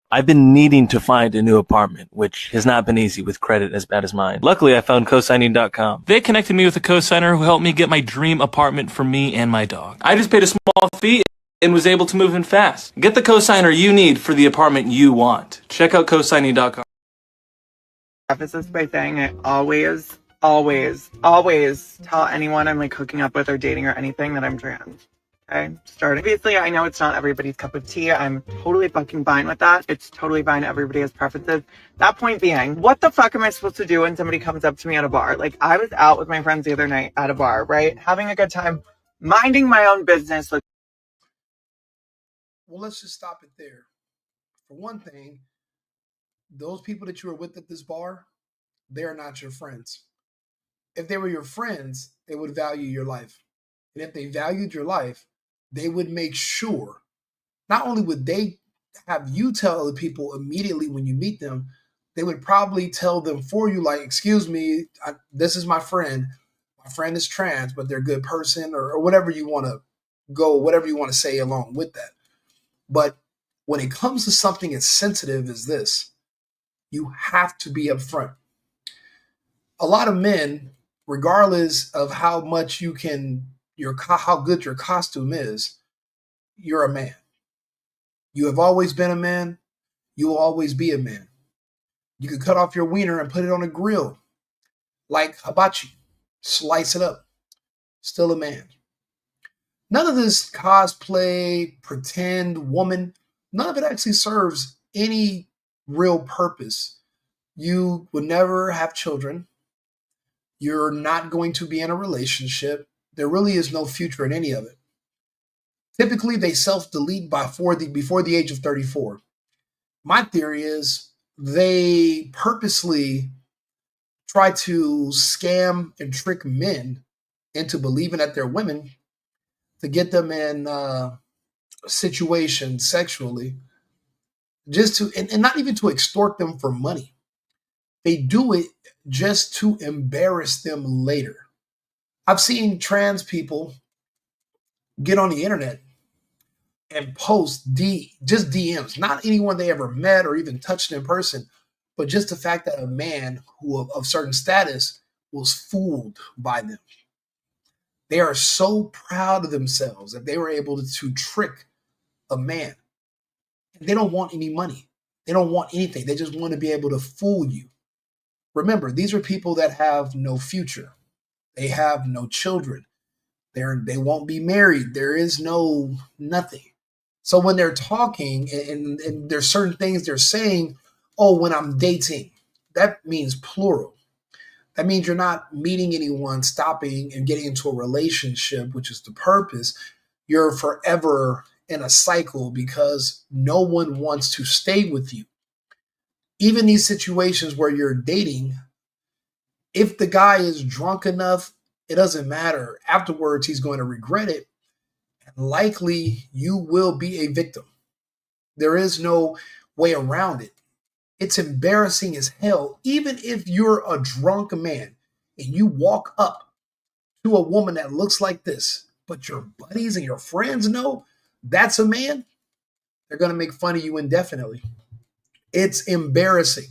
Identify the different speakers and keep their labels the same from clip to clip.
Speaker 1: I've been needing to find a new apartment, which has not been easy with credit as bad as mine. Luckily, I found cosigning.com. They connected me with a cosigner who helped me get my dream apartment for me and my dog. I just paid a small fee and was able to move in fast. Get the cosigner you need for the apartment you want. Check out cosigning.com.
Speaker 2: Preface this by saying I always tell anyone I'm like hooking up with or dating or anything that I'm trans. Okay? Obviously, I know it's not everybody's cup of tea. I'm totally fucking fine with that. It's totally fine. Everybody has preferences. That point being, what the fuck am I supposed to do when somebody comes up to me at a bar? Like, I was out with my friends the other night at a bar, right? Having a good time, minding my own business.
Speaker 3: Well, let's just stop it there. For one thing, those people that you were with at this bar, they're not your friends. If they were your friends, they would value your life. And if they valued your life, they would make sure, not only would they have you tell other people immediately when you meet them, they would probably tell them for you, like, excuse me, this is my friend. My friend is trans, but they're a good person, or whatever you want to whatever you want to say along with that. But when it comes to something as sensitive as this, you have to be upfront. A lot of men, regardless of how much how good your costume is, you're a man. You have always been a man. You will always be a man. You can cut off your wiener and put it on a grill, like hibachi, slice it up. Still a man. None of this cosplay, pretend woman, none of it actually serves any real purpose. You would never have children. You're not going to be in a relationship. There really is no future in any of it. Typically, they self-delete before the age of 34. My theory is they purposely try to scam and trick men into believing that they're women to get them in situations sexually, just to, and not even to extort them for money. They do it just to embarrass them later. I've seen trans people get on the internet and post just DMs, not anyone they ever met or even touched in person, but just the fact that a man who of certain status was fooled by them. They are so proud of themselves that they were able to trick a man. They don't want any money. They don't want anything. They just want to be able to fool you. Remember, these are people that have no future. They have no children. They won't be married. There is no nothing. So when they're talking and there's certain things they're saying, oh, when I'm dating, that means plural. That means you're not meeting anyone, stopping and getting into a relationship, which is the purpose. You're forever in a cycle because no one wants to stay with you. Even these situations where you're dating, if the guy is drunk enough, it doesn't matter. Afterwards, he's going to regret it. And likely, you will be a victim. There is no way around it. It's embarrassing as hell. Even if you're a drunk man and you walk up to a woman that looks like this, but your buddies and your friends know that's a man, they're going to make fun of you indefinitely. It's embarrassing.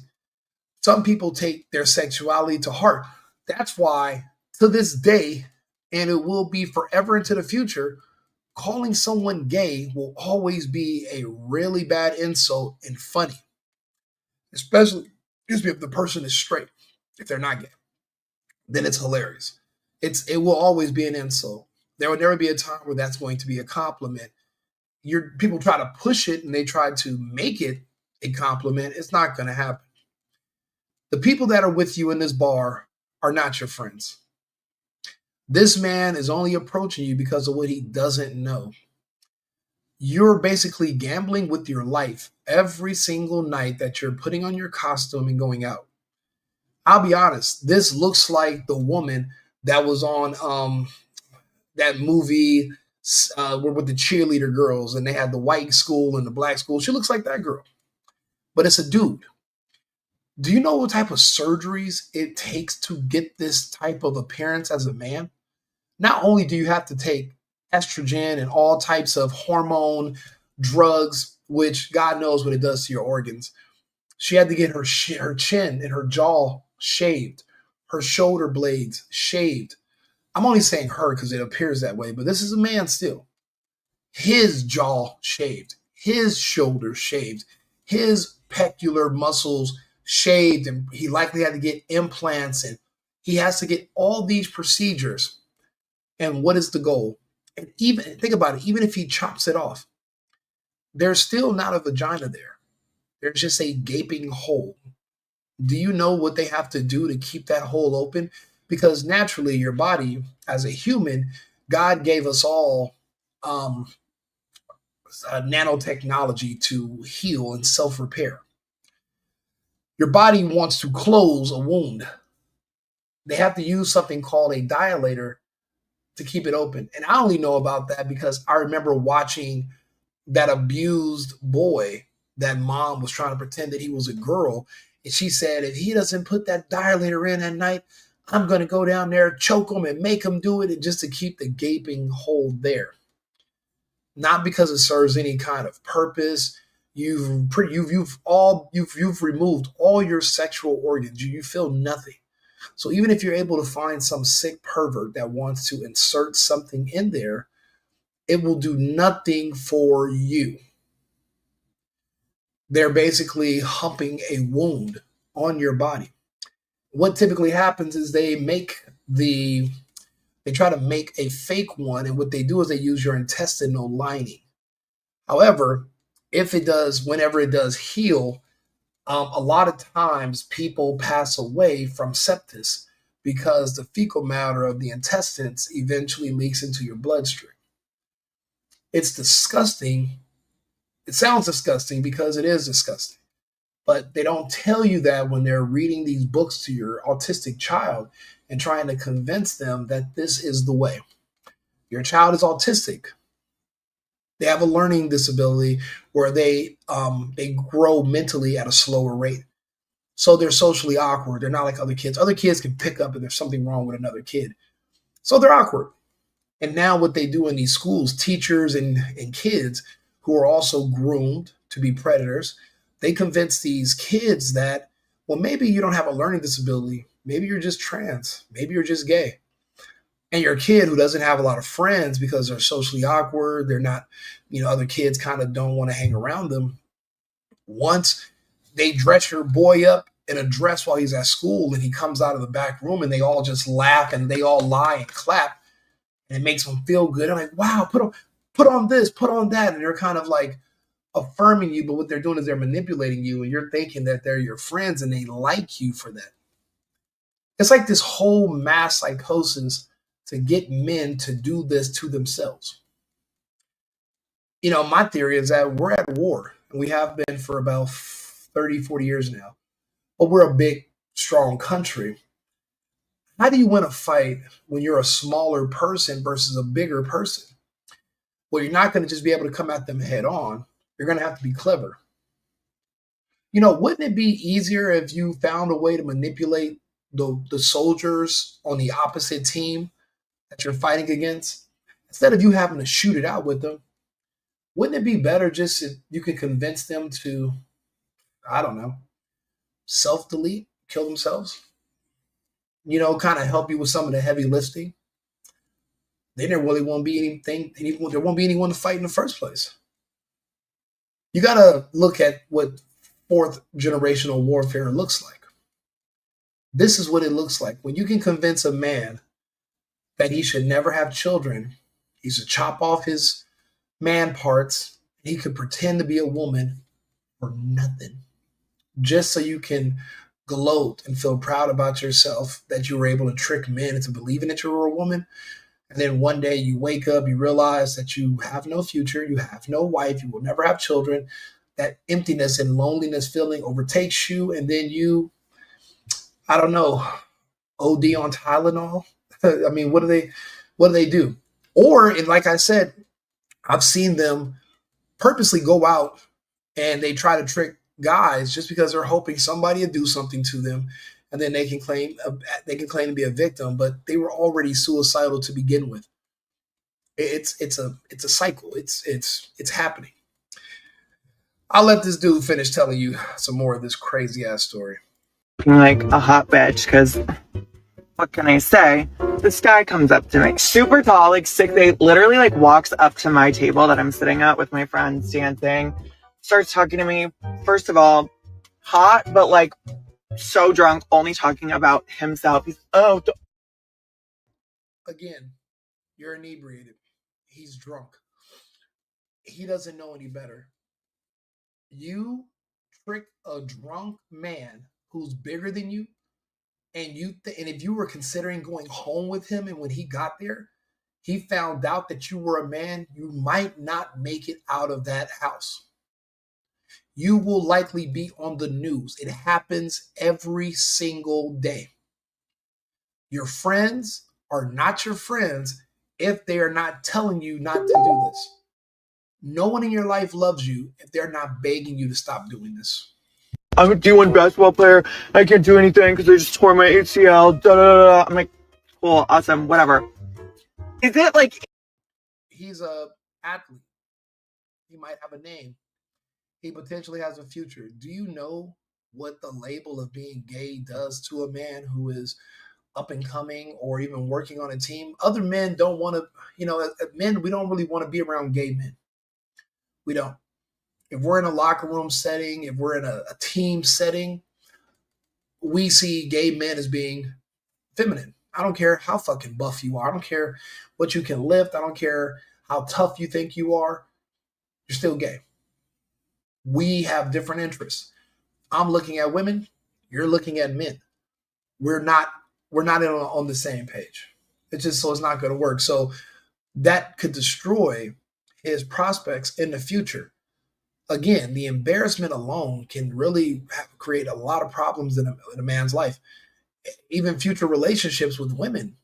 Speaker 3: Some people take their sexuality to heart. That's why, to this day, and it will be forever into the future, calling someone gay will always be a really bad insult and funny. Especially, if the person is straight. If they're not gay, then it's hilarious. It will always be an insult. There will never be a time where that's going to be a compliment. People try to push it and they try to make it a compliment. It's not going to happen. The people that are with you in this bar are not your friends. This man is only approaching you because of what he doesn't know. You're basically gambling with your life every single night that you're putting on your costume and going out. I'll be honest, this looks like the woman that was on that movie with the cheerleader girls and they had the white school and the black school. She looks like that girl, but it's a dude. Do you know what type of surgeries it takes to get this type of appearance as a man? Not only do you have to take estrogen and all types of hormone drugs which God knows what it does to your organs. She had to get her her chin and her jaw shaved, her shoulder blades shaved. I'm only saying her because it appears that way, but this is a man still. His jaw shaved, his shoulders shaved, his peculiar muscles shaved, and he likely had to get implants, and he has to get all these procedures. And what is the goal? And even think about it, even if he chops it off, there's still not a vagina there. There's just a gaping hole. Do you know what they have to do to keep that hole open? Because naturally, your body, as a human, God gave us all um, nanotechnology to heal and self repair. Your body wants to close a wound. They have to use something called a dilator to keep it open. And I only know about that because I remember watching that abused boy, that mom was trying to pretend that he was a girl. And she said, if he doesn't put that dilator in at night, I'm going to go down there, choke him, and make him do it, and just to keep the gaping hole there. Not because it serves any kind of purpose. You've removed all your sexual organs. You feel nothing. So even if you're able to find some sick pervert that wants to insert something in there, it will do nothing for you. They're basically humping a wound on your body. What typically happens is they try to make a fake one, and what they do is they use your intestinal lining. However, whenever it does heal, a lot of times people pass away from sepsis because the fecal matter of the intestines eventually leaks into your bloodstream. It's disgusting. It sounds disgusting because it is disgusting. But they don't tell you that when they're reading these books to your autistic child and trying to convince them that this is the way. Your child is autistic. They have a learning disability where they grow mentally at a slower rate. So they're socially awkward. They're not like other kids. Other kids can pick up if there's something wrong with another kid. So they're awkward. And now what they do in these schools, teachers and kids who are also groomed to be predators, they convince these kids that, well, maybe you don't have a learning disability. Maybe you're just trans. Maybe you're just gay. And your kid who doesn't have a lot of friends because they're socially awkward, they're not, other kids kind of don't want to hang around them. Once they dress your boy up in a dress while he's at school and he comes out of the back room and they all just laugh and they all lie and clap and it makes them feel good. I'm like, wow, put on this, put on that. And they're kind of like affirming you, but what they're doing is they're manipulating you and you're thinking that they're your friends and they like you for that. It's like this whole mass psychosis to get men to do this to themselves. My theory is that we're at war, and we have been for about 30, 40 years now. But we're a big, strong country. How do you win a fight when you're a smaller person versus a bigger person? Well, you're not going to just be able to come at them head on. You're going to have to be clever. Wouldn't it be easier if you found a way to manipulate the soldiers on the opposite team that you're fighting against? Instead of you having to shoot it out with them, wouldn't it be better just if you could convince them to, I don't know, self-delete, kill themselves? Kind of help you with some of the heavy lifting. Then there really won't be there won't be anyone to fight in the first place. You got to look at what fourth generational warfare looks like. This is what it looks like. When you can convince a man that he should never have children, he should chop off his man parts, he could pretend to be a woman for nothing, just so you can gloat and feel proud about yourself that you were able to trick men into believing that you were a woman. And then one day you wake up, you realize that you have no future, you have no wife, you will never have children. That emptiness and loneliness feeling overtakes you, and then you, I don't know, OD on Tylenol. I mean, what do they do? Or, and like I said, I've seen them purposely go out and they try to trick guys just because they're hoping somebody will do something to them, and then they can claim to be a victim, but they were already suicidal to begin with. It's a cycle. It's happening. I'll let this dude finish telling you some more of this crazy ass story.
Speaker 2: Like a hot bitch, because what can I say? This guy comes up to me, super tall, like 6'8", literally like walks up to my table that I'm sitting at with my friends dancing, starts talking to me. First of all, hot, but like so drunk, only talking about himself. He's, oh,
Speaker 3: Again, you're inebriated. He's drunk. He doesn't know any better. You trick a drunk man who's bigger than you, and if you were considering going home with him, and when he got there, he found out that you were a man, you might not make it out of that house. You will likely be on the news. It happens every single day. Your friends are not your friends if they are not telling you not to do this. No one in your life loves you if they're not begging you to stop doing this.
Speaker 2: I'm a D1 basketball player. I can't do anything because I just tore my ACL. Da, da, da, da. I'm like, cool, awesome, whatever. Is it like
Speaker 3: He's a athlete. He might have a name. He potentially has a future. Do you know what the label of being gay does to a man who is up and coming or even working on a team? Other men don't want to, men, we don't really want to be around gay men. We don't. If we're in a locker room setting, if we're in a team setting, we see gay men as being feminine. I don't care how fucking buff you are. I don't care what you can lift. I don't care how tough you think you are. You're still gay. We have different interests. I'm looking at women. You're looking at men. We're not on the same page. It's not going to work. So that could destroy his prospects in the future. Again, the embarrassment alone can really create a lot of problems in a man's life. Even future relationships with women,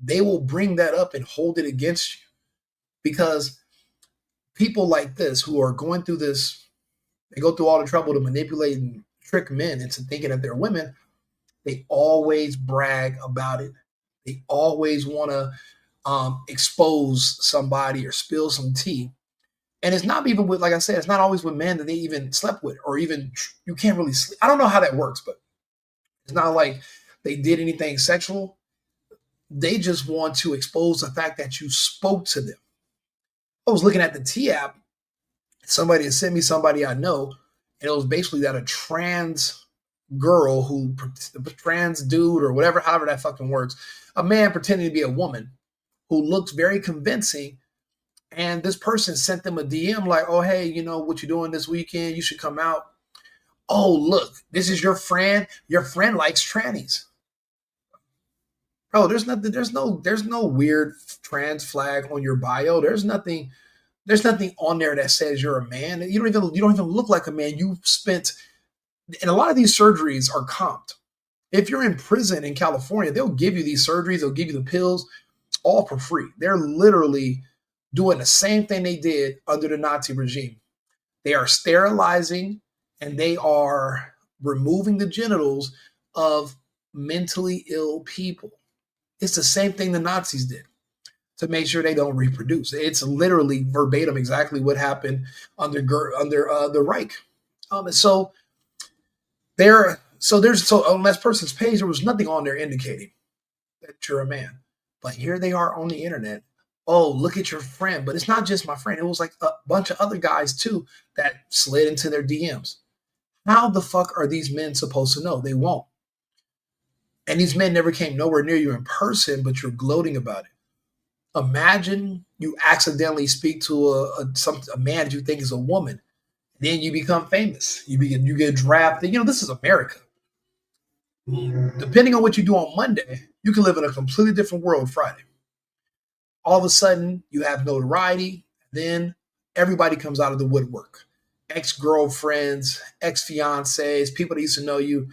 Speaker 3: they will bring that up and hold it against you, because people like this who are going through this, they go through all the trouble to manipulate and trick men into thinking that they're women. They always brag about it. They always want to expose somebody or spill some tea. And it's not even with, like I said, it's not always with men that they even slept with, or even you can't really sleep. I don't know how that works, but it's not like they did anything sexual. They just want to expose the fact that you spoke to them. I was looking at the T app. Somebody had sent me somebody I know, and it was basically that a trans girl who, trans dude or whatever, however that fucking works, a man pretending to be a woman who looks very convincing. And this person sent them a DM like, oh, hey, you know what you're doing this weekend? You should come out. Oh, look, this is your friend. Your friend likes trannies. Bro, there's no weird trans flag on your bio. There's nothing on there that says you're a man. You don't even look like a man. You spent, and a lot of these surgeries are comped. If you're in prison in California, they'll give you these surgeries, they'll give you the pills, all for free. They're literally doing the same thing they did under the Nazi regime. They are sterilizing and they are removing the genitals of mentally ill people. It's the same thing the Nazis did to make sure they don't reproduce. It's literally verbatim exactly what happened under the Reich. So on that person's page, there was nothing on there indicating that you're a man. But here they are on the internet. Oh, look at your friend. But it's not just my friend. It was like a bunch of other guys too that slid into their DMs. How the fuck are these men supposed to know? They won't. And these men never came nowhere near you in person, but you're gloating about it. Imagine you accidentally speak to a man that you think is a woman. Then you become famous. You get drafted. This is America. Depending on what you do on Monday, you can live in a completely different world Friday. All of a sudden, you have notoriety. Then everybody comes out of the woodwork. Ex-girlfriends, ex-fiancés, people that used to know you.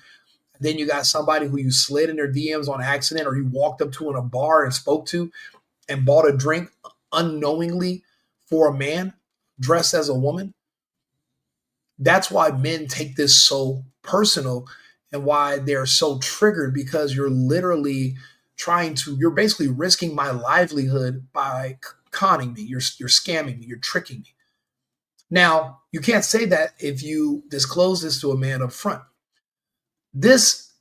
Speaker 3: Then you got somebody who you slid in their DMs on accident, or you walked up to in a bar and spoke to and bought a drink unknowingly for a man dressed as a woman. That's why men take this so personal and why they're so triggered, because you're basically risking my livelihood by conning me. You're scamming me. You're tricking me. Now, you can't say that if you disclose this to a man up front. This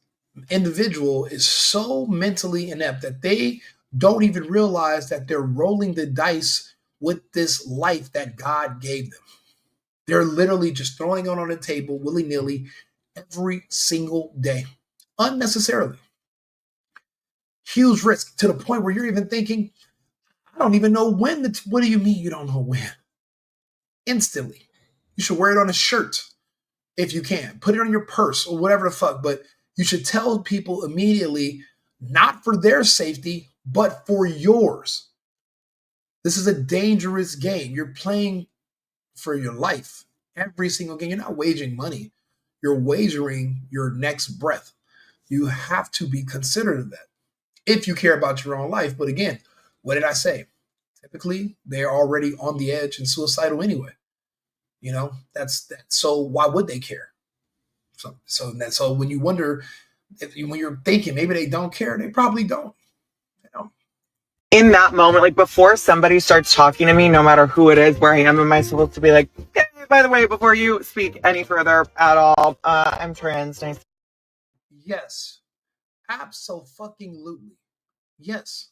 Speaker 3: individual is so mentally inept that they don't even realize that they're rolling the dice with this life that God gave them. They're literally just throwing it on the table willy nilly every single day, unnecessarily. Huge risk to the point where you're even thinking, I don't even know when. What do you mean you don't know when? Instantly. You should wear it on a shirt if you can. Put it on your purse or whatever the fuck. But you should tell people immediately, not for their safety, but for yours. This is a dangerous game. You're playing for your life. Every single game. You're not wagering money. You're wagering your next breath. You have to be considerate of that if you care about your own life. But again, what did I say? Typically, they're already on the edge and suicidal anyway. You know, that's that. So why would they care? So when you wonder, when you're thinking maybe they don't care, they probably don't. You know?
Speaker 2: In that moment, like before somebody starts talking to me, no matter who it is, where I am I supposed to be like, hey, by the way, before you speak any further at all, I'm trans. Nice.
Speaker 3: Yes, absolutely. Yes.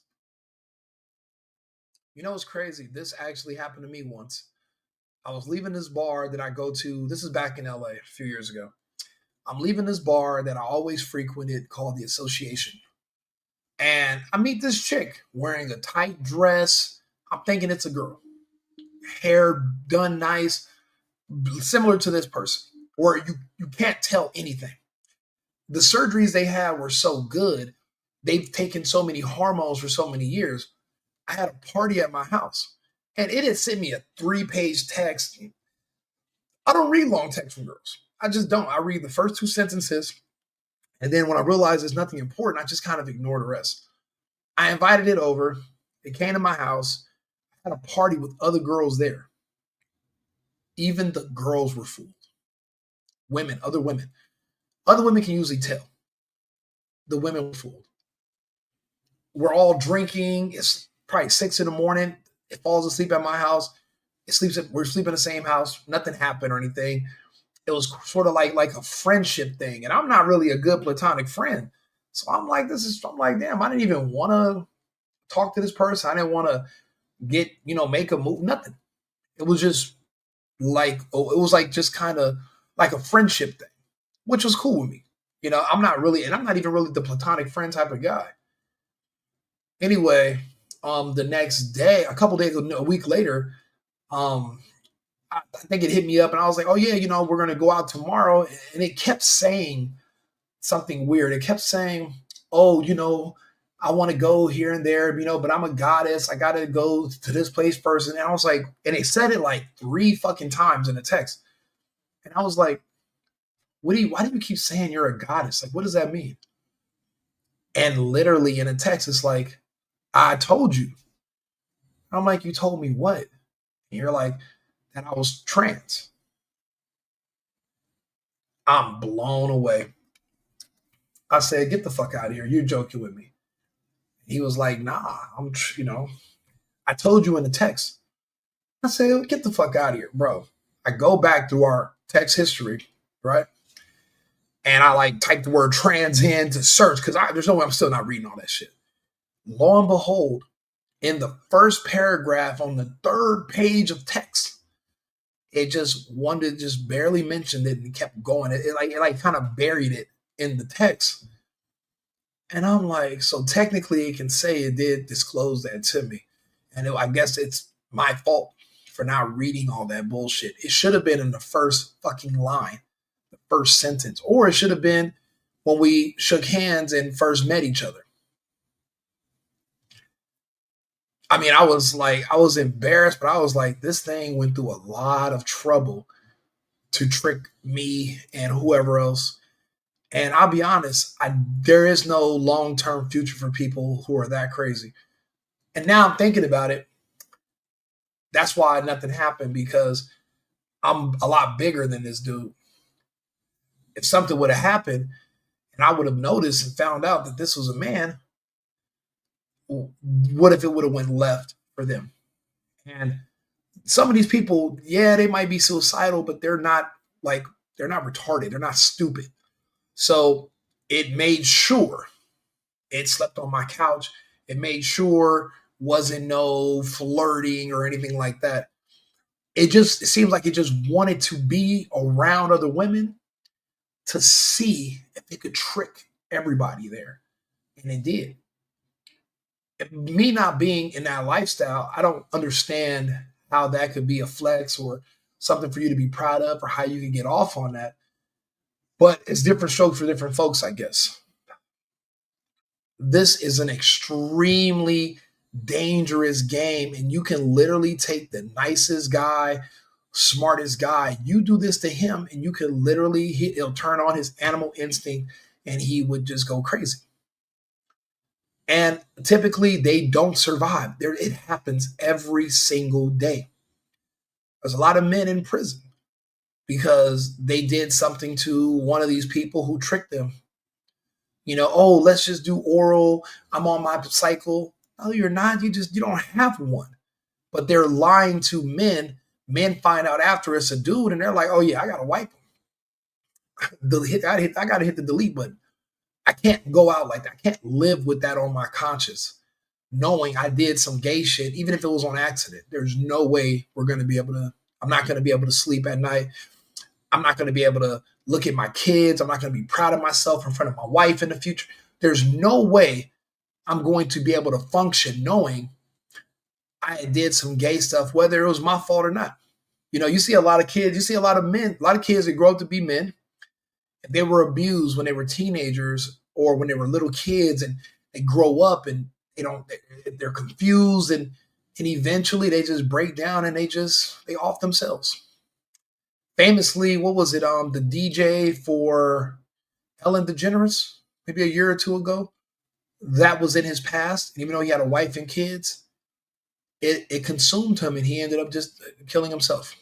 Speaker 3: You know what's crazy? This actually happened to me once. I was leaving this bar that I go to. This is back in LA a few years ago. I'm leaving this bar that I always frequented called the Association. And I meet this chick wearing a tight dress. I'm thinking it's a girl. Hair done nice, similar to this person, or you can't tell anything. The surgeries they had were so good. They've taken so many hormones for so many years. I had a party at my house, and it had sent me a 3-page text. I don't read long texts from girls. I just don't. I read the first 2 sentences, and then when I realize there's nothing important, I just kind of ignore the rest. I invited it over. It came to my house. I had a party with other girls there. Even the girls were fooled. Women, other women. Other women can usually tell. The women were fooled. We're all drinking. It's probably 6 in the morning. It falls asleep at my house. We're sleeping in the same house. Nothing happened or anything. It was sort of like a friendship thing. And I'm not really a good platonic friend. So I'm like, damn, I didn't even want to talk to this person. I didn't want to make a move, nothing. It was just just kind of like a friendship thing, which was cool with me. I'm not even really the platonic friend type of guy. Anyway, the next day, a couple days, a week later, I think it hit me up and I was like, oh yeah, we're going to go out tomorrow. And it kept saying something weird. It kept saying, oh, I want to go here and there, but I'm a goddess. I got to go to this place first. And I was like, and it said it like 3 fucking times in the text. And I was like, why do you keep saying you're a goddess? Like, what does that mean? And literally in a text, it's like, I told you. I'm like, you told me what? And you're like, that I was trans. I'm blown away. I said, get the fuck out of here. You're joking with me. He was like, nah, I told you in the text. I said, get the fuck out of here, bro. I go back through our text history, right? And I like type the word trans in to search because there's no way I'm still not reading all that shit. Lo and behold, in the first paragraph on the 3rd page of text, it just barely mentioned it and kept going. It kind of buried it in the text. And I'm like, so technically it can say it did disclose that to me. And I guess it's my fault for not reading all that bullshit. It should have been in the first fucking line, the first sentence, or it should have been when we shook hands and first met each other. I mean, I was embarrassed, but I was like, this thing went through a lot of trouble to trick me and whoever else. And I'll be honest, there is no long-term future for people who are that crazy. And now I'm thinking about it. That's why nothing happened, because I'm a lot bigger than this dude. If something would have happened and I would have noticed and found out that this was a man, what if it would have went left for them? And some of these people, yeah, they might be suicidal, but they're not retarded. They're not stupid. So it made sure it slept on my couch. It made sure wasn't no flirting or anything like that. It seems like it just wanted to be around other women to see if it could trick everybody there. And it did. Me not being in that lifestyle, I don't understand how that could be a flex or something for you to be proud of or how you can get off on that. But it's different strokes for different folks, I guess. This is an extremely dangerous game, and you can literally take the nicest guy, smartest guy. You do this to him, and you can literally, he'll turn on his animal instinct and he would just go crazy. And typically, they don't survive. It happens every single day. There's a lot of men in prison because they did something to one of these people who tricked them. Oh, let's just do oral. I'm on my cycle. No, you're not. You don't have one. But they're lying to men. Men find out after it's a dude, and they're like, "Oh yeah, I gotta wipe him. I gotta hit the delete button. I can't go out like that. I can't live with that on my conscience, knowing I did some gay shit, even if it was on accident. There's no way we're gonna be able to. I'm not gonna be able to sleep at night. I'm not gonna be able to look at my kids. I'm not gonna be proud of myself in front of my wife in the future. There's no way I'm going to be able to function knowing I did some gay stuff, whether it was my fault or not. You see a lot of kids, you see a lot of men, a lot of kids that grow up to be men. They were abused when they were teenagers or when they were little kids, and they grow up and they're confused, and eventually they just break down and they off themselves. Famously, what was it? The DJ for Ellen DeGeneres, maybe a year or two ago, that was in his past. And even though he had a wife and kids, it consumed him, and he ended up just killing himself.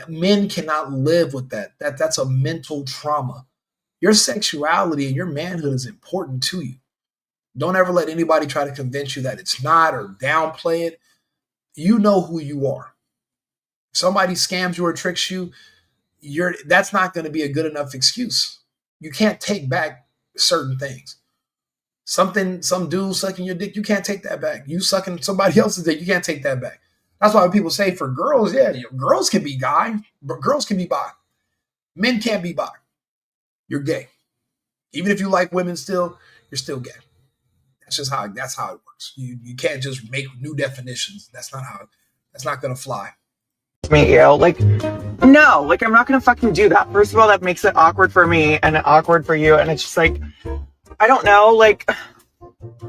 Speaker 3: Men cannot live with that. That's a mental trauma. Your sexuality and your manhood is important to you. Don't ever let anybody try to convince you that it's not or downplay it. You know who you are. If somebody scams you or tricks you, that's not going to be a good enough excuse. You can't take back certain things. Some dude sucking your dick, you can't take that back. You sucking somebody else's dick, you can't take that back. That's why when people say for girls, yeah, girls can be guy, but girls can be bi. Men can't be bi. You're gay. Even if you like women still, you're still gay. That's how it works. You can't just make new definitions. That's not gonna fly.
Speaker 2: Meet you. No, I'm not gonna fucking do that. First of all, that makes it awkward for me and awkward for you, and it's just I don't know,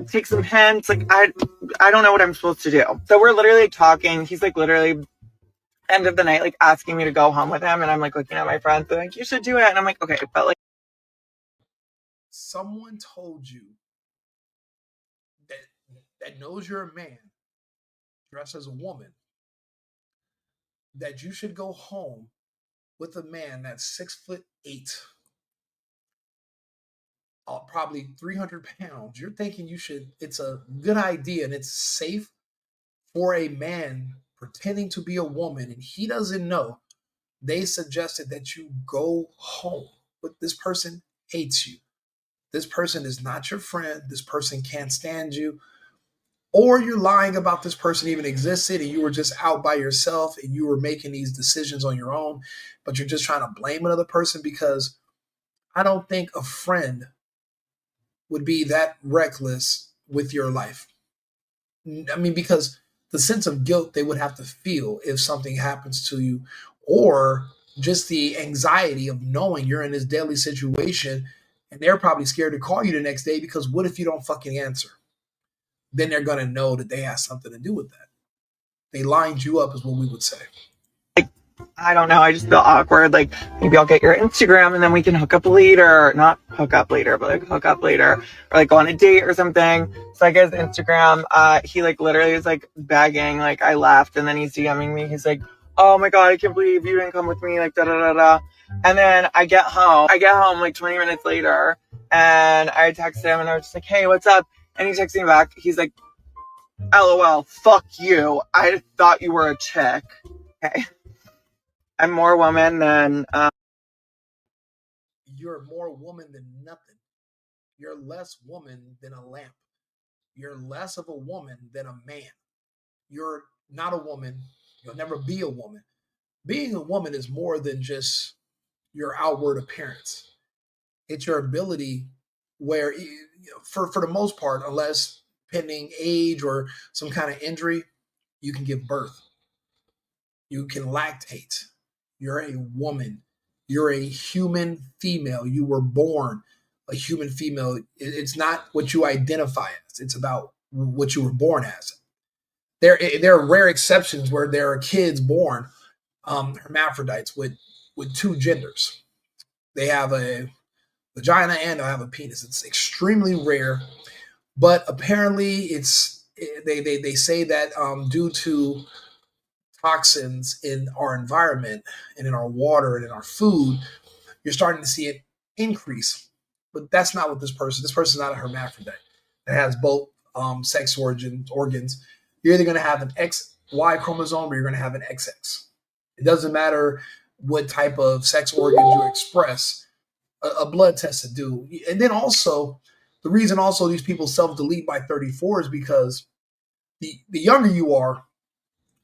Speaker 2: take some hints. I don't know what I'm supposed to do. So we're literally talking. He's literally end of the night, asking me to go home with him. And I'm looking at my friends, they're you should do it. And I'm okay, but
Speaker 3: someone told you that knows you're a man dressed as a woman, that you should go home with a man that's 6'8", probably 300 pounds. You're thinking it's a good idea and it's safe for a man pretending to be a woman, and he doesn't know. They suggested that you go home, but this person hates you. This person is not your friend. This person can't stand you. Or you're lying about this person even existed and you were just out by yourself and you were making these decisions on your own, but you're just trying to blame another person, because I don't think a friend would be that reckless with your life. I mean, because the sense of guilt they would have to feel if something happens to you, or just the anxiety of knowing you're in this deadly situation, and they're probably scared to call you the next day because what if you don't fucking answer? Then they're going to know that they have something to do with that. They lined you up, is what we would say.
Speaker 2: I don't know. I just feel awkward. Maybe I'll get your Instagram and then we can hook up later. Not hook up later, but hook up later. Or go on a date or something. So I get his Instagram. He literally is begging. I left, and then he's DMing me. He's oh my God, I can't believe you didn't come with me. Da da da da. And then I get home 20 minutes later, and I text him and I was just hey, what's up? And he texts me back. He's LOL, fuck you. I thought you were a chick. Okay. I'm more woman than,
Speaker 3: You're more woman than nothing. You're less woman than a lamp. You're less of a woman than a man. You're not a woman. You'll never be a woman. Being a woman is more than just your outward appearance. It's your ability where, for the most part, unless pending age or some kind of injury, you can give birth. You can lactate. You're a woman. You're a human female. You were born a human female. It's not what you identify as. It's about what you were born as. There are rare exceptions where there are kids born hermaphrodites with two genders. They have a vagina and they have a penis. It's extremely rare, but apparently they say that due to toxins in our environment and in our water and in our food, you're starting to see it increase. But that's not what this person. This person's not a hermaphrodite. It has both sex organs. You're either going to have an XY chromosome or you're going to have an XX. It doesn't matter what type of sex organs you express. A blood test to do, and then also the reason also these people self-delete by 34 is because the younger you are,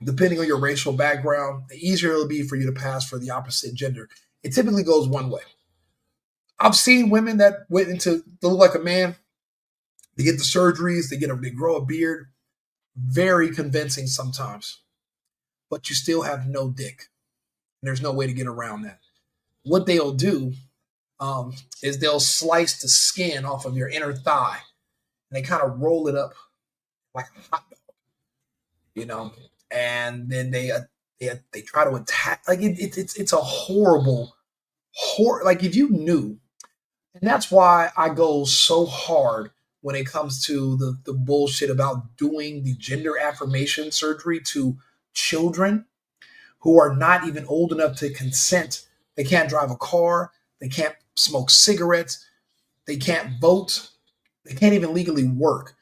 Speaker 3: depending on your racial background, the easier it'll be for you to pass for the opposite gender. It typically goes one way. I've seen women that went into to look like a man. They get the surgeries, they grow a beard. Very convincing sometimes, but you still have no dick. And there's no way to get around that. What they'll do is they'll slice the skin off of your inner thigh and they kind of roll it up like a hot dog, and then they try to attack. Like it's a horrible, like if you knew, and that's why I go so hard when it comes to the bullshit about doing the gender affirmation surgery to children who are not even old enough to consent. They can't drive a car. They can't smoke cigarettes. They can't vote. They can't even legally work.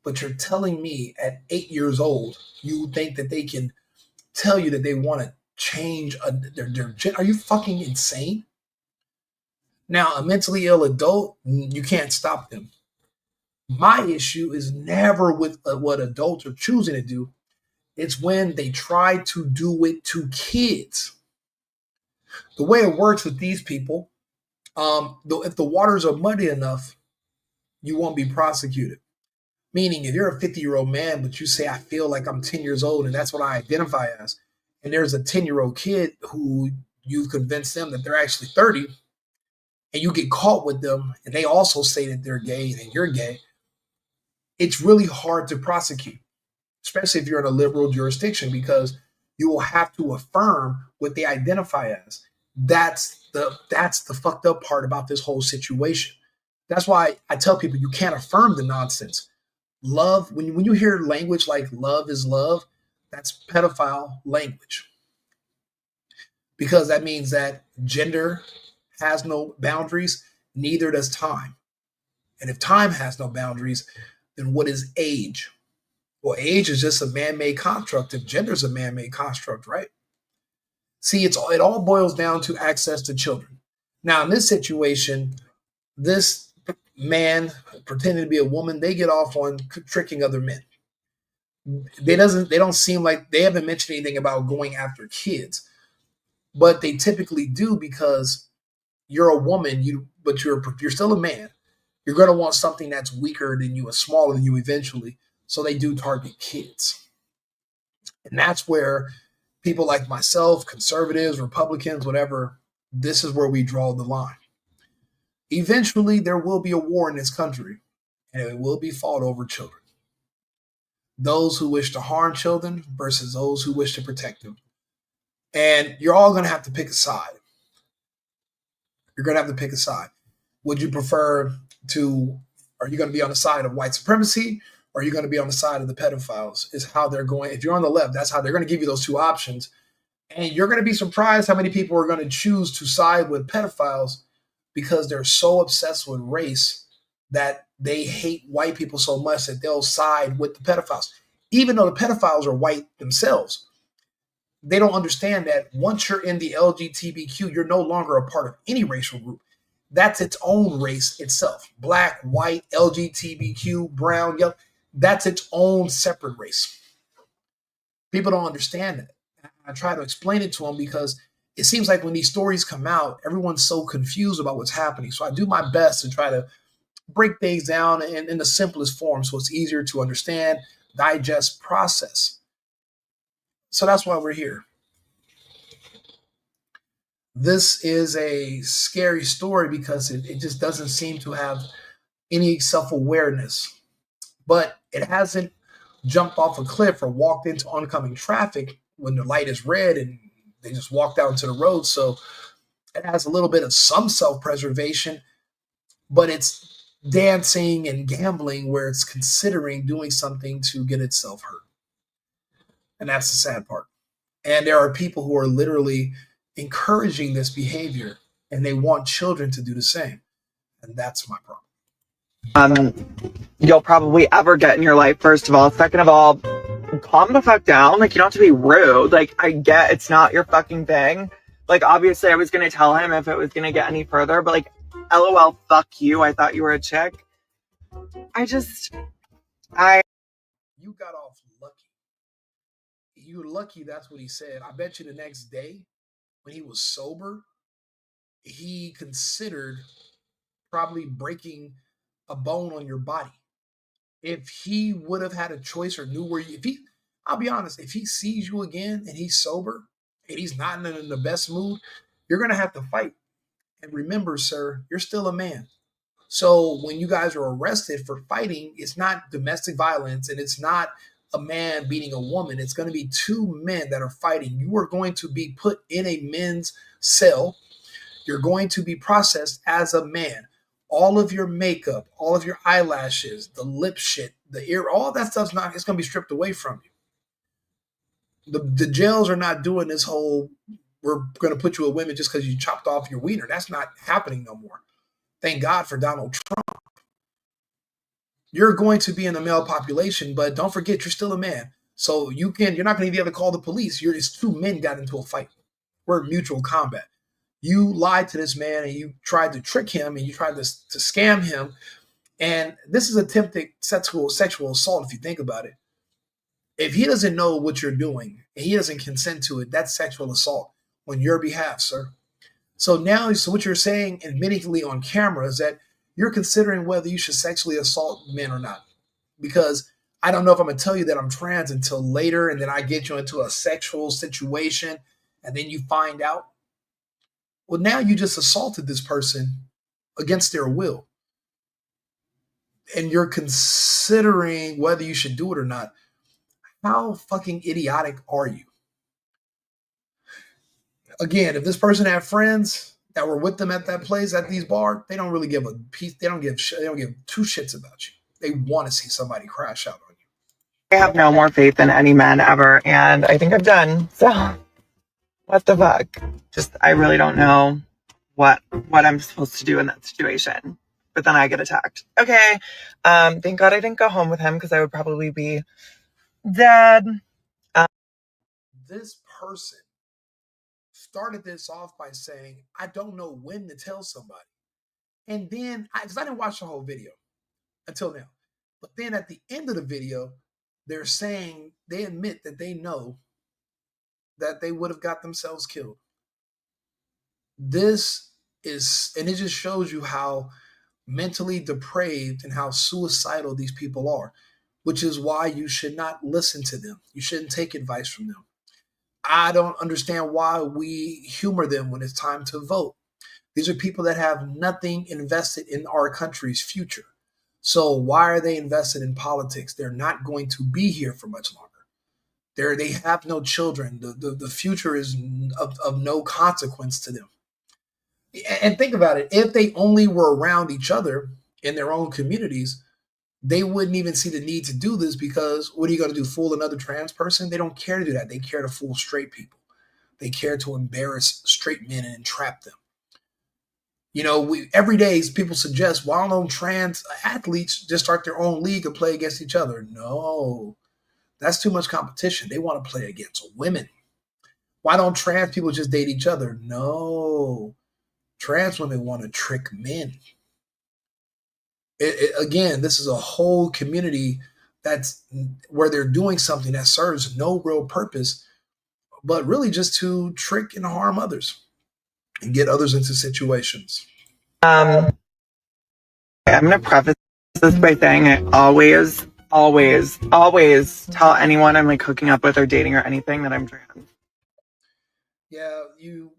Speaker 3: But you're telling me at 8 years old, you think that they can tell you that they want to change their Are you fucking insane? Now, a mentally ill adult, you can't stop them. My issue is never with what adults are choosing to do. It's when they try to do it to kids. The way it works with these people, if the waters are muddy enough, you won't be prosecuted. Meaning, if you're a 50-year-old man, but you say, I feel like I'm 10 years old and that's what I identify as, and there's a 10-year-old kid who you've convinced them that they're actually 30, and you get caught with them, and they also say that they're gay and you're gay, it's really hard to prosecute, especially if you're in a liberal jurisdiction, because you will have to affirm what they identify as. That's the fucked up part about this whole situation. That's why I tell people you can't affirm the nonsense. Love, when you hear language like love is love, that's pedophile language. Because that means that gender has no boundaries, neither does time. And if time has no boundaries, then what is age? Well, age is just a man-made construct if gender is a man-made construct, right? See, it all boils down to access to children. Now, in this situation, this man pretending to be a woman, they get off on tricking other men. They don't seem like they haven't mentioned anything about going after kids, but they typically do because you're a woman, but you're still a man. You're going to want something that's weaker than you and smaller than you eventually. So they do target kids. And that's where people like myself, conservatives, Republicans, whatever, this is where we draw the line. Eventually, there will be a war in this country, and it will be fought over children. Those who wish to harm children versus those who wish to protect them. And you're all going to have to pick a side. You're going to have to pick a side. Would you prefer are you going to be on the side of white supremacy, or are you going to be on the side of the pedophiles? Is how they're going. If you're on the left, that's how they're going to give you those two options. And you're going to be surprised how many people are going to choose to side with pedophiles because they're so obsessed with race that they hate white people so much that they'll side with the pedophiles. even though the pedophiles are white themselves. They don't understand that once you're in the LGBTQ, you're no longer a part of any racial group. That's its own race itself. Black, white, LGBTQ, brown, yellow. That's its own separate race. People don't understand that. I try to explain it to them because it seems like when these stories come out, everyone's so confused about what's happening. So I do my best to try to break things down in the simplest form so it's easier to understand, digest, process. So that's why we're here. This is a scary story because it just doesn't seem to have any self-awareness. But it hasn't jumped off a cliff or walked into oncoming traffic when the light is red and they just walked out into the road. So it has a little bit of some self-preservation, but it's dancing and gambling where it's considering doing something to get itself hurt. And that's the sad part. And there are people who are literally encouraging this behavior and they want children to do the same. And that's my problem.
Speaker 2: You'll probably ever get in your life, first of all. Second of all, calm the fuck down. Like, you don't have to be rude. Like, I get it's not your fucking thing. Like, obviously I was gonna tell him if it was gonna get any further, but like, LOL, fuck you. I thought you were a chick.
Speaker 3: You got off lucky. You're lucky that's what he said. I bet you the next day when he was sober, he considered probably breaking a bone on your body. If he would have had a choice or knew where you, I'll be honest, if he sees you again and he's sober and he's not in the best mood, you're going to have to fight. And remember, sir, you're still a man. So when you guys are arrested for fighting, it's not domestic violence and it's not a man beating a woman. It's going to be two men that are fighting. You are going to be put in a men's cell. You're going to be processed as a man. All of your makeup, all of your eyelashes, the lip shit, the ear, all that stuff's not, it's going to be stripped away from you. The jails are not doing this whole, we're going to put you with women just because you chopped off your wiener. That's not happening no more. Thank God for Donald Trump. You're going to be in the male population, but don't forget you're still a man. So you're not going to be able to call the police. It's two men got into a fight. We're in mutual combat. You lied to this man and you tried to trick him and you tried to scam him. And this is attempted sexual assault if you think about it. If he doesn't know what you're doing and he doesn't consent to it, that's sexual assault on your behalf, sir. So what you're saying admittedly on camera is that you're considering whether you should sexually assault men or not. Because I don't know if I'm going to tell you that I'm trans until later and then I get you into a sexual situation and then you find out. Well, now you just assaulted this person against their will. And you're considering whether you should do it or not. How fucking idiotic are you? Again, if this person had friends that were with them at that place, at these bars, they don't really give a piece. They don't give two shits about you. They want to see somebody crash out on you.
Speaker 2: I have no more faith in any men ever, and I think I'm done. So, what the fuck? I really don't know what I'm supposed to do in that situation. But then I get attacked. Okay. Thank God I didn't go home with him because I would probably be dead.
Speaker 3: This person started this off by saying, I don't know when to tell somebody. And then, because I didn't watch the whole video until now. But then at the end of the video, they're saying, they admit that they know that they would have got themselves killed. And it just shows you how mentally depraved and how suicidal these people are, which is why you should not listen to them. You shouldn't take advice from them. I don't understand why we humor them when it's time to vote. These are people that have nothing invested in our country's future. So why are they invested in politics? They're not going to be here for much longer. They have no children. The future is of no consequence to them. And think about it. If they only were around each other in their own communities, they wouldn't even see the need to do this because what are you going to do, fool another trans person? They don't care to do that. They care to fool straight people. They care to embarrass straight men and entrap them. Every day people suggest, why don't trans athletes just start their own league and play against each other? No, That's too much competition. They want to play against women. Why don't trans people just date each other? No, trans women want to trick men. Again, this is a whole community that's where they're doing something that serves no real purpose, but really just to trick and harm others and get others into situations.
Speaker 2: I'm going to preface this by saying I always tell anyone I'm like hooking up with or dating or anything that I'm trans.
Speaker 3: Yeah, you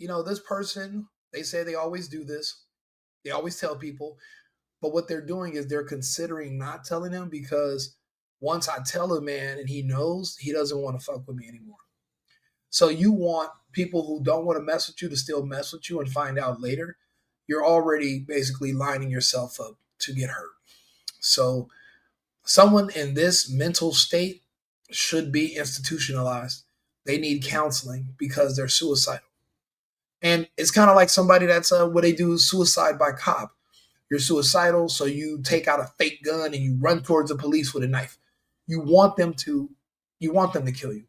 Speaker 3: know, this person, they say they always do this. They always tell people, but what they're doing is they're considering not telling him because once I tell a man and he knows, he doesn't want to fuck with me anymore. So you want people who don't want to mess with you to still mess with you and find out later. You're already basically lining yourself up to get hurt. So someone in this mental state should be institutionalized. They need counseling because they're suicidal. And it's kind of like somebody that's what they do suicide by cop. You're suicidal, so you take out a fake gun and you run towards the police with a knife. You want them to kill you.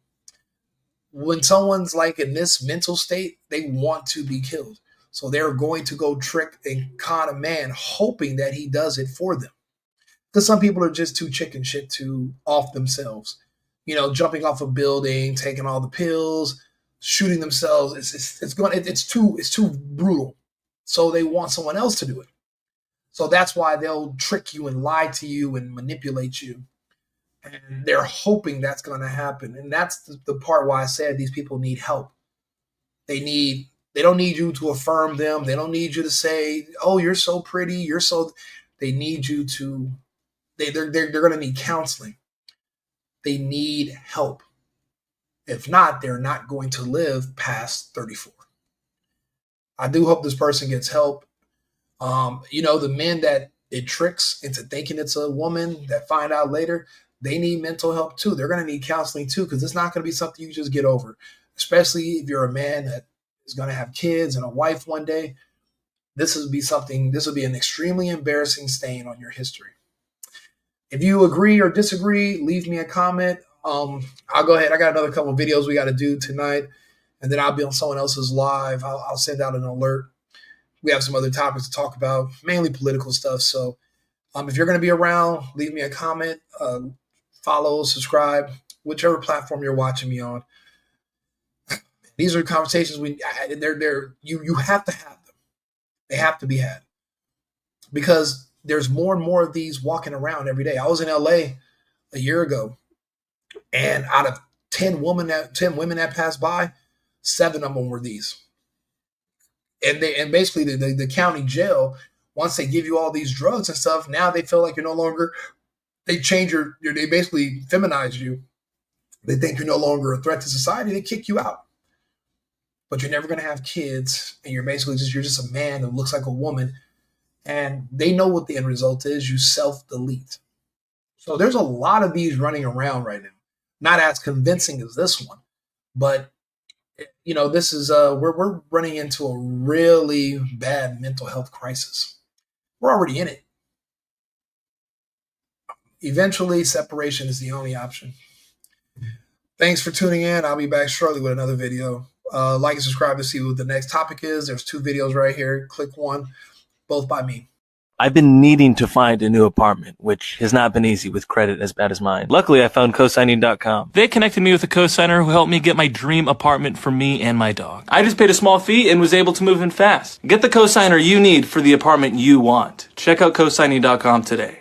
Speaker 3: When someone's like in this mental state, they want to be killed. So they're going to go trick and con a man, hoping that he does it for them. Because some people are just too chicken shit to off themselves. You know, jumping off a building, taking all the pills, shooting themselves. It's too brutal. So they want someone else to do it. So that's why they'll trick you and lie to you and manipulate you. And they're hoping that's going to happen. And that's the part why I said these people need help. They don't need you to affirm them. They don't need you to say, "Oh, you're so pretty. They need you to, they're going to need counseling. They need help. If not, they're not going to live past 34. I do hope this person gets help. You know, the men that it tricks into thinking it's a woman that find out later, they need mental help too. They're going to need counseling too, because it's not going to be something you just get over, especially if you're a man that is going to have kids and a wife one day. This will be an extremely embarrassing stain on your history. If you agree or disagree, leave me a comment. I'll go ahead. I got another couple of videos we got to do tonight, and then I'll be on someone else's live. I'll send out an alert. We have some other topics to talk about, mainly political stuff. So if you're going to be around, leave me a comment, follow, subscribe, whichever platform you're watching me on. These are conversations you have to have them. They have to be had because there's more and more of these walking around every day. I was in LA a year ago, and out of 10 women that passed by, 7 of them were these. And basically the county jail, once they give you all these drugs and stuff, now they feel like you're no longer, they basically feminize you. They think you're no longer a threat to society. They kick you out. But you're never going to have kids, and you're just a man that looks like a woman. And they know what the end result is. You self-delete. So there's a lot of these running around right now. Not as convincing as this one, but you know, this is we're running into a really bad mental health crisis. We're already in it. Eventually, separation is the only option. Thanks for tuning in. I'll be back shortly with another video. Like and subscribe to see what the next topic is. There's 2 videos right here. Click one, both by me.
Speaker 1: I've been needing to find a new apartment, which has not been easy with credit as bad as mine. Luckily, I found cosigning.com. They connected me with a cosigner who helped me get my dream apartment for me and my dog. I just paid a small fee and was able to move in fast. Get the cosigner you need for the apartment you want. Check out cosigning.com today.